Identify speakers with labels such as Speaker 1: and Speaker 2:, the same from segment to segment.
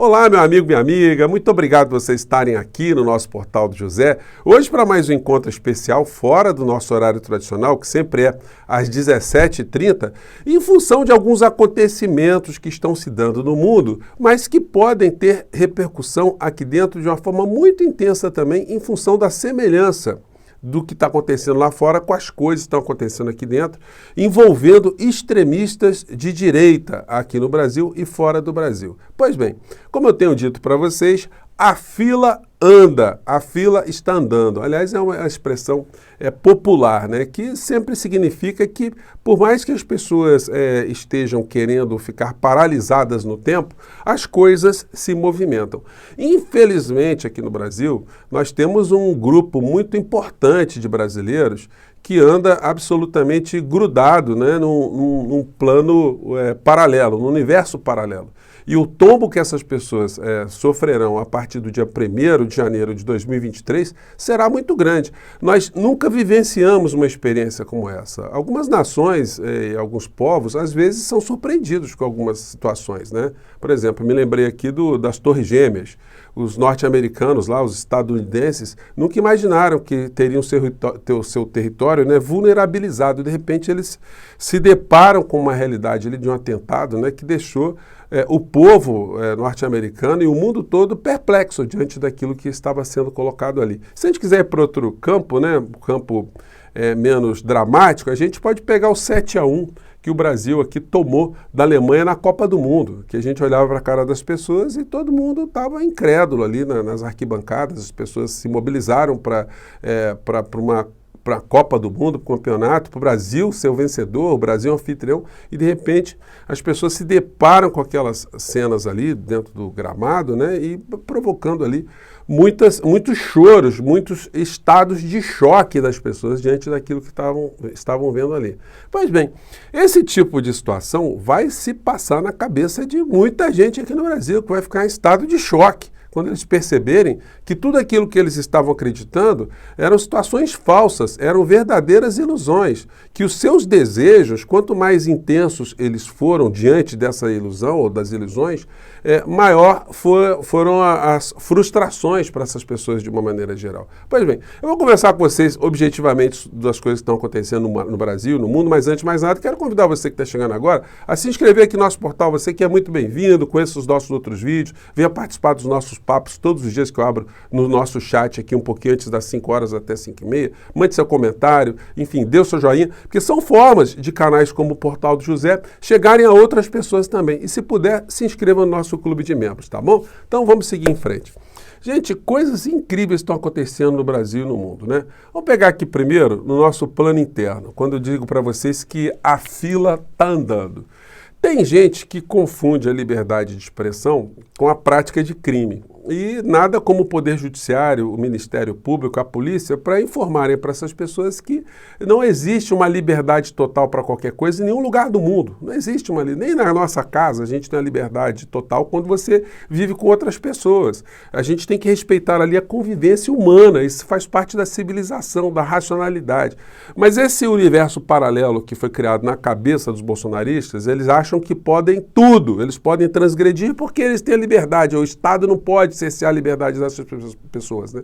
Speaker 1: Olá, meu amigo, minha amiga, muito obrigado por vocês estarem aqui no nosso Portal do José. Hoje para mais um encontro especial fora do nosso horário tradicional, que sempre é às 17h30, em função de alguns acontecimentos que estão se dando no mundo, mas que podem ter repercussão aqui dentro de uma forma muito intensa também, em função da semelhança do que está acontecendo lá fora com as coisas que estão acontecendo aqui dentro, envolvendo extremistas de direita aqui no Brasil e fora do Brasil. Pois bem, como eu tenho dito para vocês, a fila anda, a fila está andando. Aliás, é uma expressão popular, né? Que sempre significa que, por mais que as pessoas estejam querendo ficar paralisadas no tempo, as coisas se movimentam. Infelizmente, aqui no Brasil, nós temos um grupo muito importante de brasileiros que anda absolutamente grudado, né, num plano paralelo, num universo paralelo. E o tombo que essas pessoas sofrerão a partir do dia 1º de janeiro de 2023 será muito grande. Nós nunca vivenciamos uma experiência como essa. Algumas nações e alguns povos, às vezes, são surpreendidos com algumas situações, né? Por exemplo, me lembrei aqui das Torres Gêmeas. Os norte-americanos lá, os estadunidenses, nunca imaginaram que teriam seu território, né, vulnerabilizado. De repente, eles se deparam com uma realidade ali de um atentado, né, que deixou o povo norte-americano e o mundo todo perplexo diante daquilo que estava sendo colocado ali. Se a gente quiser ir para outro campo, né, um campo menos dramático, a gente pode pegar o 7-1 que o Brasil aqui tomou da Alemanha na Copa do Mundo, que a gente olhava para a cara das pessoas e todo mundo estava incrédulo ali nas arquibancadas, as pessoas se mobilizaram para a Copa do Mundo, para o campeonato, para o Brasil ser o vencedor, o Brasil anfitrião, e de repente as pessoas se deparam com aquelas cenas ali dentro do gramado, né, e provocando ali muitos choros, muitos estados de choque das pessoas diante daquilo que estavam vendo ali. Pois bem, esse tipo de situação vai se passar na cabeça de muita gente aqui no Brasil, que vai ficar em estado de choque quando eles perceberem que tudo aquilo que eles estavam acreditando eram situações falsas, eram verdadeiras ilusões, que os seus desejos, quanto mais intensos eles foram diante dessa ilusão ou das ilusões, maior foram as frustrações para essas pessoas de uma maneira geral. Pois bem, eu vou conversar com vocês objetivamente das coisas que estão acontecendo no Brasil, no mundo, mas antes de mais nada, quero convidar você que está chegando agora a se inscrever aqui no nosso portal, você que é muito bem-vindo, conheça os nossos outros vídeos, venha participar dos nossos papos todos os dias que eu abro no nosso chat aqui um pouquinho antes das 5 horas até 5h30, mande seu comentário, enfim, dê o seu joinha, porque são formas de canais como o Portal do José chegarem a outras pessoas também. E se puder, se inscreva no nosso clube de membros, tá bom? Então vamos seguir em frente. Gente, coisas incríveis estão acontecendo no Brasil e no mundo, né? Vamos pegar aqui primeiro no nosso plano interno, quando eu digo para vocês que a fila está andando. Tem gente que confunde a liberdade de expressão com a prática de crime. E nada como o Poder Judiciário, o Ministério Público, a polícia, para informarem para essas pessoas que não existe uma liberdade total para qualquer coisa em nenhum lugar do mundo. Não existe nem na nossa casa a gente tem a liberdade total quando você vive com outras pessoas. A gente tem que respeitar ali a convivência humana, isso faz parte da civilização, da racionalidade. Mas esse universo paralelo que foi criado na cabeça dos bolsonaristas, eles acham que podem tudo, eles podem transgredir porque eles têm a liberdade, o Estado não pode cercear a liberdade dessas pessoas, né?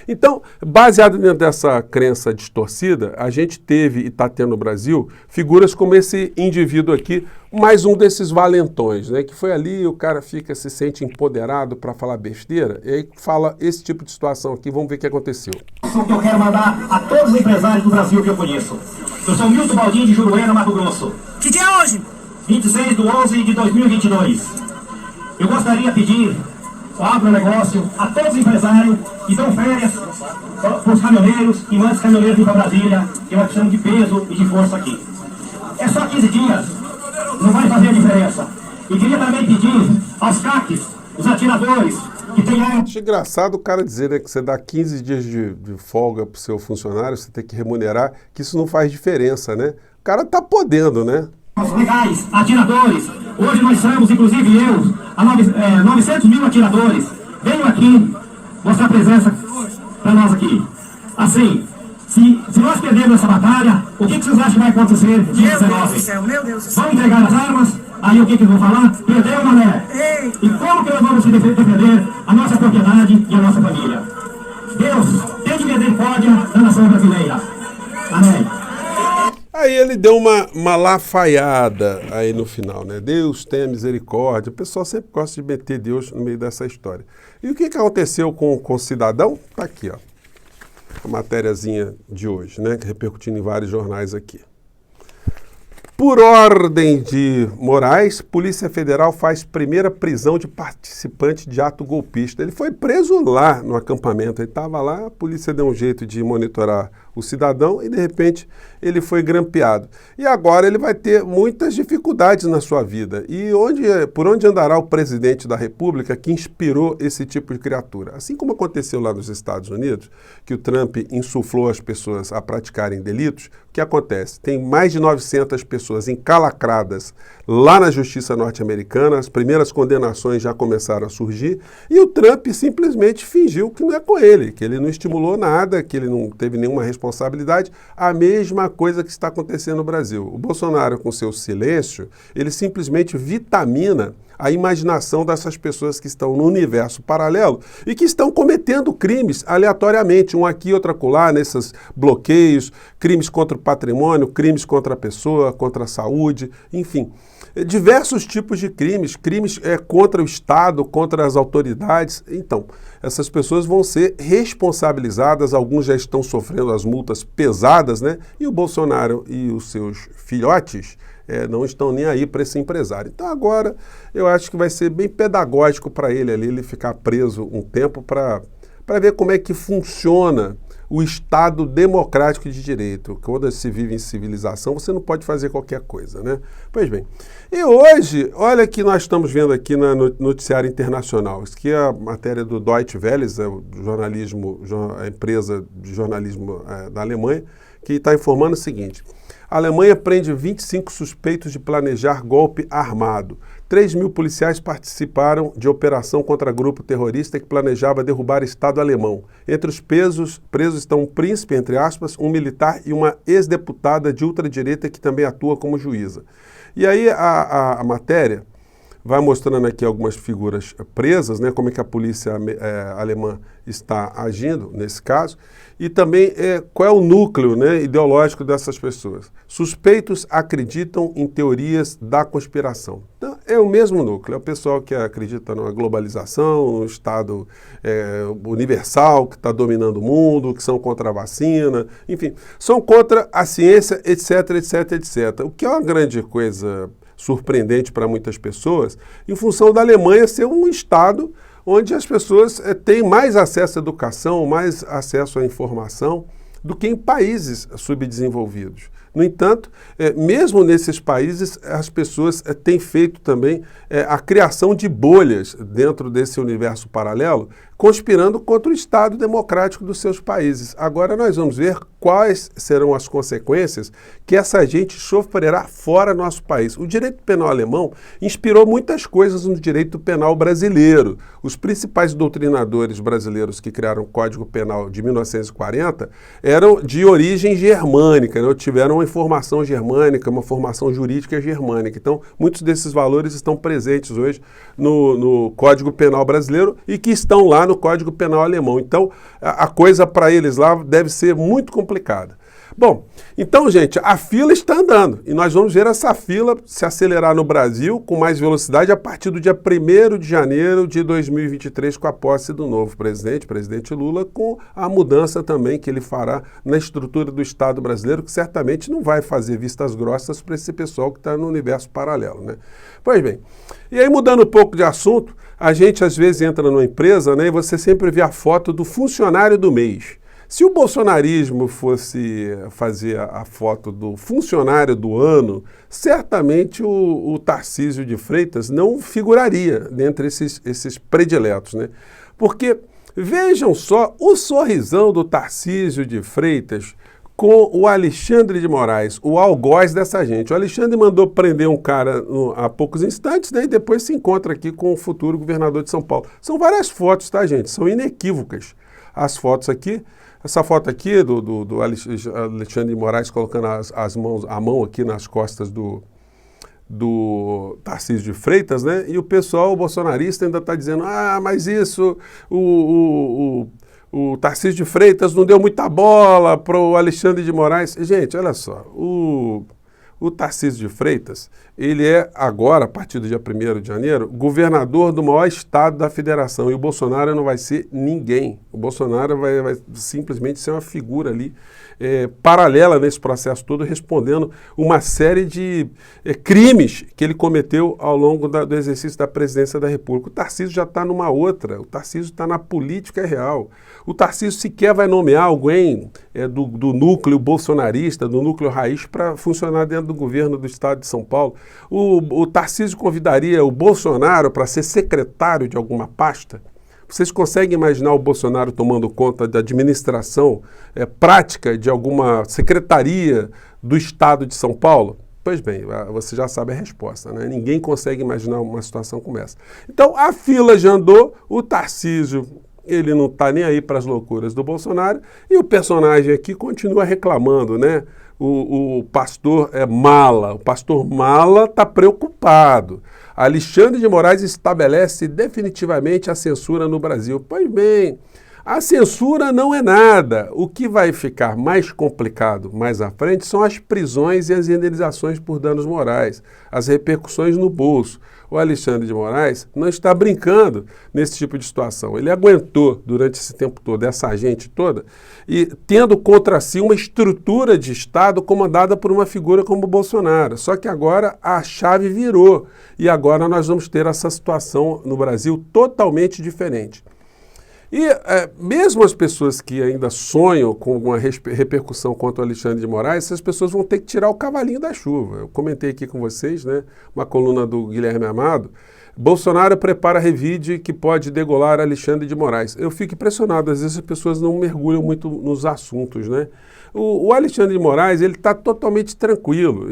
Speaker 1: Então, baseado dentro dessa crença distorcida, a gente teve e está tendo no Brasil figuras como esse indivíduo aqui, mais um desses valentões, né? Que foi ali, o cara se sente empoderado para falar besteira, e aí fala esse tipo de situação aqui, vamos ver o que aconteceu.
Speaker 2: Que eu quero mandar a todos os empresários do Brasil que eu conheço. Eu sou Milton Baldin de Juruena, Mato Grosso.
Speaker 3: Que dia é hoje?
Speaker 2: 26/11/2022. Eu gostaria de pedir o agronegócio a todos os empresários que dão férias para os caminhoneiros e mais caminhoneiros vir para Brasília, que nós precisamos de peso e de força aqui. É só 15 dias, não vai fazer a diferença. E queria também pedir aos CACs, os atiradores, que tem...
Speaker 1: Acho engraçado o cara dizer, né, que você dá 15 dias de folga para o seu funcionário, você tem que remunerar, que isso não faz diferença, né? O cara tá podendo, né?
Speaker 2: Legais, atiradores. Hoje nós somos, inclusive eu, a 900 mil atiradores. Venham aqui mostrar presença para nós aqui. Assim, se nós perdermos essa batalha, o que vocês acham que vai acontecer?
Speaker 3: Meu Deus do céu, meu Deus do céu.
Speaker 2: Vão entregar as armas, Aí o que eu vou falar? Perdeu, mané. E como que nós vamos defender a nossa propriedade e a nossa família? Deus, tem de misericórdia da nação brasileira. Amém.
Speaker 1: Aí ele deu uma lafaiada aí no final, né? Deus tenha misericórdia. O pessoal sempre gosta de meter Deus no meio dessa história. E o que aconteceu com o cidadão? Tá aqui, ó. A matériazinha de hoje, né? Repercutindo em vários jornais aqui. Por ordem de Moraes, Polícia Federal faz primeira prisão de participante de ato golpista. Ele foi preso lá no acampamento, ele estava lá, a polícia deu um jeito de monitorar o cidadão e, de repente, ele foi grampeado. E agora ele vai ter muitas dificuldades na sua vida. E por onde andará o presidente da República que inspirou esse tipo de criatura? Assim como aconteceu lá nos Estados Unidos, que o Trump insuflou as pessoas a praticarem delitos, o que acontece? Tem mais de 900 pessoas encalacradas lá na justiça norte-americana, as primeiras condenações já começaram a surgir, e o Trump simplesmente fingiu que não é com ele, que ele não estimulou nada, que ele não teve nenhuma responsabilidade. A mesma coisa que está acontecendo no Brasil. O Bolsonaro, com seu silêncio, ele simplesmente vitamina a imaginação dessas pessoas que estão no universo paralelo e que estão cometendo crimes aleatoriamente, um aqui, outro acolá, nesses bloqueios, crimes contra o patrimônio, crimes contra a pessoa, contra a saúde, enfim. Diversos tipos de crimes contra o Estado, contra as autoridades. Então, essas pessoas vão ser responsabilizadas, alguns já estão sofrendo as multas pesadas, né? E o Bolsonaro e os seus filhotes não estão nem aí para esse empresário. Então agora eu acho que vai ser bem pedagógico para ele ali, ele ficar preso um tempo para ver como é que funciona o Estado democrático de direito. Quando se vive em civilização, você não pode fazer qualquer coisa, né? Pois bem, e hoje, olha que nós estamos vendo aqui no noticiário internacional, isso aqui é a matéria do Deutsche Welle, a empresa de jornalismo da Alemanha, que está informando o seguinte: a Alemanha prende 25 suspeitos de planejar golpe armado. 3.000 policiais participaram de operação contra grupo terrorista que planejava derrubar Estado alemão. Entre os presos estão um príncipe, entre aspas, um militar e uma ex-deputada de ultradireita que também atua como juíza. E aí a matéria vai mostrando aqui algumas figuras presas, né, como é que a polícia alemã está agindo nesse caso, e também qual é o núcleo, né, ideológico dessas pessoas. Suspeitos acreditam em teorias da conspiração. Então, é o mesmo núcleo, é o pessoal que acredita na globalização, no Estado universal que está dominando o mundo, que são contra a vacina, enfim, são contra a ciência, etc, etc, etc. O que é uma grande coisa surpreendente para muitas pessoas, em função da Alemanha ser um Estado onde as pessoas têm mais acesso à educação, mais acesso à informação do que em países subdesenvolvidos. No entanto, mesmo nesses países, as pessoas têm feito também a criação de bolhas dentro desse universo paralelo, conspirando contra o Estado democrático dos seus países. Agora nós vamos ver quais serão as consequências que essa gente sofrerá fora do nosso país. O direito penal alemão inspirou muitas coisas no direito penal brasileiro. Os principais doutrinadores brasileiros que criaram o Código Penal de 1940 eram de origem germânica, né? Tiveram uma formação germânica, uma formação jurídica germânica. Então, muitos desses valores estão presentes hoje no Código Penal brasileiro e que estão lá no Código Penal alemão. Então, a coisa para eles lá deve ser muito complicada. Bom, então, gente, a fila está andando e nós vamos ver essa fila se acelerar no Brasil com mais velocidade a partir do dia 1º de janeiro de 2023, com a posse do novo presidente Lula, com a mudança também que ele fará na estrutura do Estado brasileiro, que certamente não vai fazer vistas grossas para esse pessoal que está no universo paralelo, né? Pois bem, e aí mudando um pouco de assunto, a gente às vezes entra numa empresa, né, e você sempre vê a foto do funcionário do mês. Se o bolsonarismo fosse fazer a foto do funcionário do ano, certamente o Tarcísio de Freitas não figuraria dentre esses prediletos, né? Porque vejam só o sorrisão do Tarcísio de Freitas com o Alexandre de Moraes, o algoz dessa gente. O Alexandre mandou prender um cara há poucos instantes, né, e depois se encontra aqui com o futuro governador de São Paulo. São várias fotos, tá, gente? São inequívocas as fotos aqui. Essa foto aqui do Alexandre de Moraes colocando a mão aqui nas costas do do Tarcísio de Freitas, né? E o pessoal bolsonarista ainda está dizendo, mas isso, o Tarcísio de Freitas não deu muita bola para o Alexandre de Moraes. Gente, olha só, o Tarcísio de Freitas, ele é agora, a partir do dia 1º de janeiro, governador do maior estado da federação, e o Bolsonaro não vai ser ninguém. O Bolsonaro vai simplesmente ser uma figura ali paralela nesse processo todo, respondendo uma série de crimes que ele cometeu ao longo do exercício da presidência da República. O Tarcísio já está numa outra, o Tarcísio está na política real. O Tarcísio sequer vai nomear alguém do núcleo bolsonarista, do núcleo raiz, para funcionar dentro do governo do estado de São Paulo. O Tarcísio convidaria o Bolsonaro para ser secretário de alguma pasta? Vocês conseguem imaginar o Bolsonaro tomando conta da administração prática de alguma secretaria do estado de São Paulo? Pois bem, você já sabe a resposta, né? Ninguém consegue imaginar uma situação como essa. Então, a fila já andou, o Tarcísio, ele não está nem aí para as loucuras do Bolsonaro, e o personagem aqui continua reclamando, né? O pastor Mala está preocupado. Alexandre de Moraes estabelece definitivamente a censura no Brasil. Pois bem, a censura não é nada. O que vai ficar mais complicado mais à frente são as prisões e as indenizações por danos morais, as repercussões no bolso. O Alexandre de Moraes não está brincando nesse tipo de situação. Ele aguentou durante esse tempo todo, essa gente toda, e tendo contra si uma estrutura de Estado comandada por uma figura como o Bolsonaro. Só que agora a chave virou e agora nós vamos ter essa situação no Brasil totalmente diferente. E mesmo as pessoas que ainda sonham com uma repercussão contra o Alexandre de Moraes, essas pessoas vão ter que tirar o cavalinho da chuva. Eu comentei aqui com vocês, né, uma coluna do Guilherme Amado, Bolsonaro prepara revide que pode degolar Alexandre de Moraes. Eu fico impressionado, às vezes as pessoas não mergulham muito nos assuntos, né? O Alexandre de Moraes, ele está totalmente tranquilo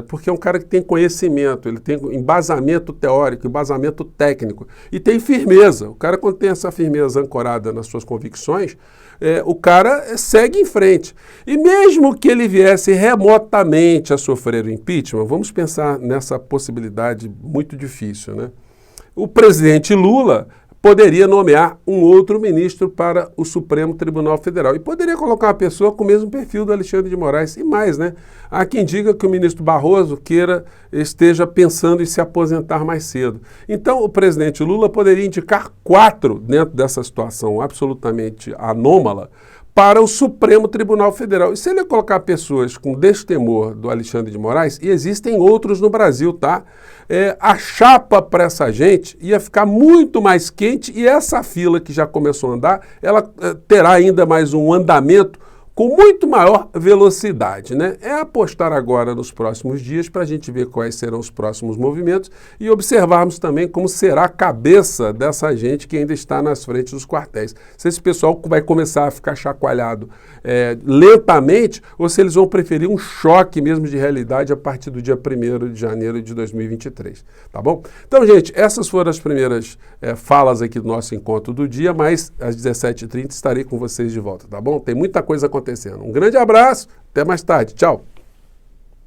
Speaker 1: porque é um cara que tem conhecimento, ele tem embasamento teórico, embasamento técnico e tem firmeza. O cara, quando tem essa firmeza ancorada nas suas convicções, o cara segue em frente. E mesmo que ele viesse remotamente a sofrer o impeachment, vamos pensar nessa possibilidade muito difícil, né? O presidente Lula poderia nomear um outro ministro para o Supremo Tribunal Federal. E poderia colocar uma pessoa com o mesmo perfil do Alexandre de Moraes. E mais, né? Há quem diga que o ministro Barroso esteja pensando em se aposentar mais cedo. Então, o presidente Lula poderia indicar 4 dentro dessa situação absolutamente anômala para o Supremo Tribunal Federal. E se ele colocar pessoas com destemor do Alexandre de Moraes, e existem outros no Brasil, tá? A chapa para essa gente ia ficar muito mais quente e essa fila que já começou a andar, ela terá ainda mais um andamento com muito maior velocidade, né? É apostar agora nos próximos dias para a gente ver quais serão os próximos movimentos e observarmos também como será a cabeça dessa gente que ainda está nas frentes dos quartéis. Se esse pessoal vai começar a ficar chacoalhado lentamente ou se eles vão preferir um choque mesmo de realidade a partir do dia 1º de janeiro de 2023, tá bom? Então, gente, essas foram as primeiras falas aqui do nosso encontro do dia, mas às 17h30 estarei com vocês de volta, tá bom? Tem muita coisa acontecendo. Um grande abraço, até mais tarde, tchau!